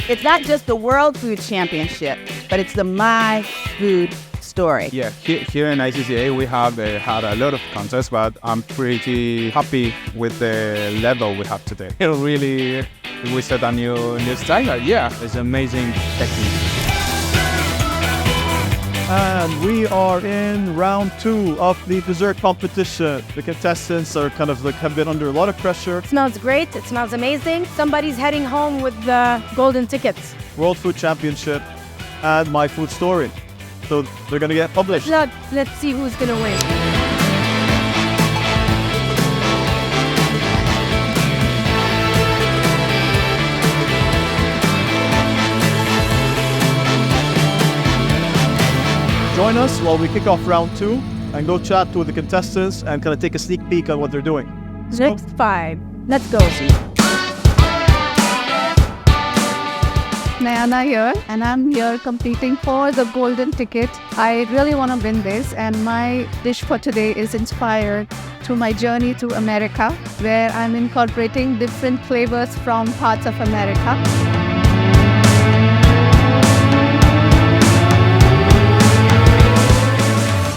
It's not just the World Food Championship, but it's the My Food story. Yeah, here in ICCA we have had a lot of contests, but I'm pretty happy with the level we have today. Really, we set a new standard. Yeah, it's amazing technique. And we are in round 2 of the dessert competition. The contestants are have been under a lot of pressure. It smells great. It smells amazing. Somebody's heading home with the golden tickets. World Food Championship and My Food Story. So they're going to get published. Let's see who's going to win. Join us while we kick off round 2 and go chat to the contestants and take a sneak peek at what they're doing. Next 5. Let's go. Nayana here, and I'm here competing for the golden ticket. I really want to win this, and my dish for today is inspired through my journey to America, where I'm incorporating different flavors from parts of America.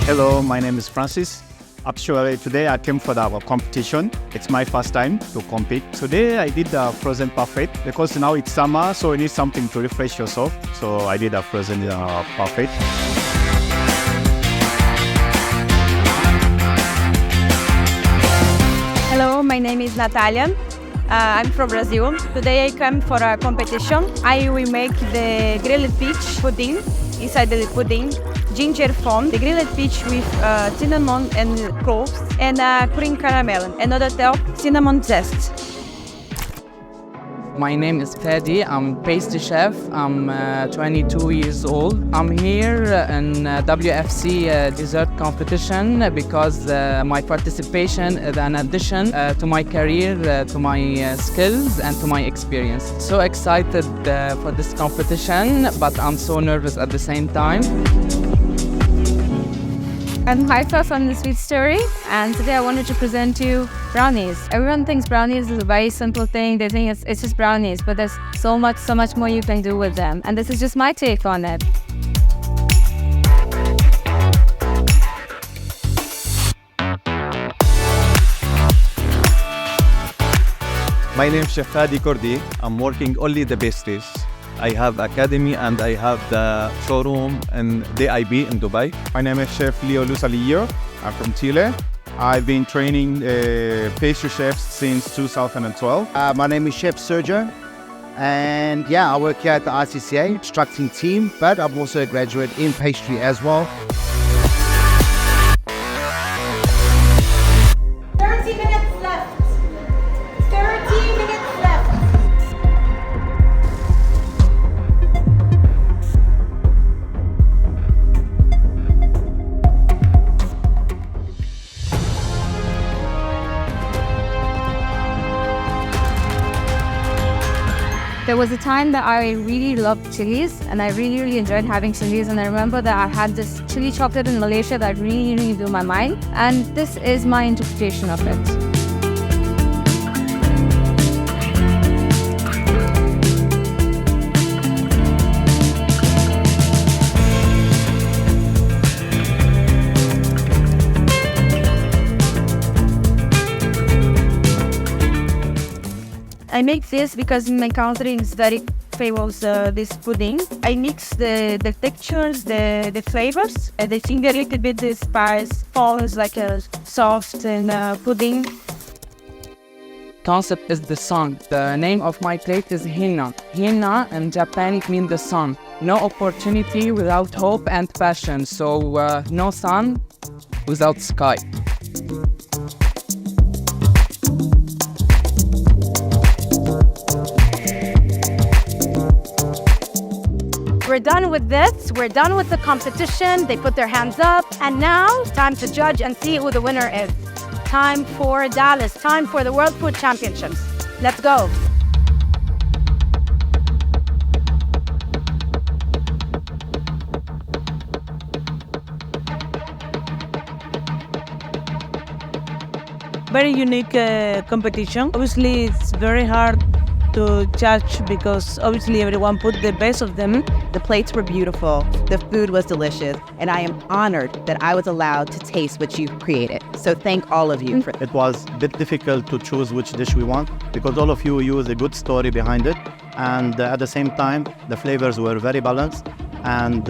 Hello, my name is Francis. Actually, today I came for the competition. It's my first time to compete. Today I did the frozen parfait because now it's summer, so you need something to refresh yourself. So I did a frozen parfait. Hello, my name is Natalia. I'm from Brazil. Today I came for a competition. I will make the grilled peach pudding. Inside the pudding, ginger foam, the grilled peach with cinnamon and cloves, and cream caramel, and on the top, cinnamon zest. My name is Fadi. I'm pastry chef. I'm 22 years old. I'm here in WFC dessert competition because my participation is an addition to my career, to my skills and to my experience. So excited for this competition, but I'm so nervous at the same time. I'm Haifa from The Sweet Story, and today I wanted to present you brownies. Everyone thinks brownies is a very simple thing. They think it's just brownies, but there's so much more you can do with them. And this is just my take on it. My name is Chef Fadi Kordi. I'm working only the pastries. I have academy and I have the showroom in DIB in Dubai. My name is Chef Leo Lusalillo. I'm from Chile. I've been training pastry chefs since 2012. My name is Chef Sergio, and I work here at the ICCA instructing team, but I'm also a graduate in pastry as well. 30 minutes left. 30 minutes left. There was a time that I really loved chilies, and I really enjoyed having chilies, and I remember that I had this chili chocolate in Malaysia that really blew my mind, and this is my interpretation of it. I make this because my country is very famous this pudding. I mix the textures, the flavors, and I think a little bit the spice falls like a soft and pudding. Concept is the sun. The name of my plate is Hina. Hina in Japan means the sun. No opportunity without hope and passion. So no sun without sky. We're done with this. We're done with the competition. They put their hands up. And now, time to judge and see who the winner is. Time for Dallas. Time for the World Food Championships. Let's go. Very unique competition. Obviously, it's very hard to judge because obviously everyone put the best of them. The plates were beautiful, the food was delicious, and I am honored that I was allowed to taste what you've created. So thank all of you for It was a bit difficult to choose which dish we want because all of you use a good story behind it, and at the same time the flavors were very balanced, and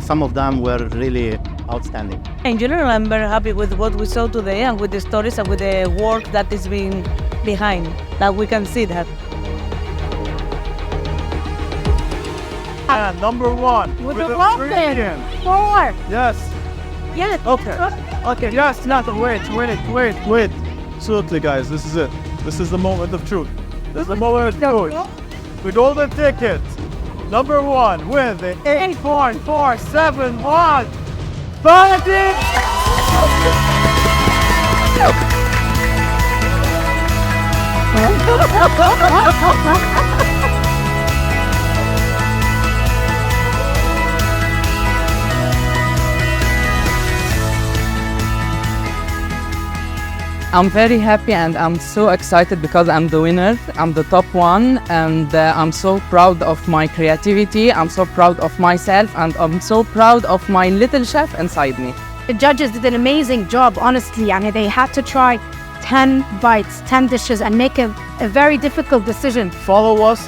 some of them were really outstanding. In general, I'm very happy with what we saw today and with the stories and with the work that is being behind, that we can see that. And number one. With the waffle. Four. Yes. Yes. Okay. Okay. Yes. Not wait. Absolutely, guys. This is it. This is the moment of truth. This is the moment of truth. The golden ticket. Number one with the 8.471. I'm very happy and I'm so excited because I'm the winner. I'm the top one, and I'm so proud of my creativity. I'm so proud of myself, and I'm so proud of my little chef inside me. The judges did an amazing job, honestly. I mean, they had to try 10 bites, 10 dishes, and make a very difficult decision. Follow us.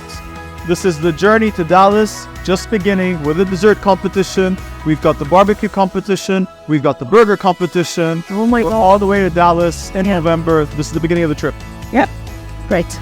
This is the journey to Dallas, just beginning with the dessert competition. We've got the barbecue competition. We've got the burger competition. Oh my We're God. all the way to Dallas in November. This is the beginning of the trip. Yep. Great.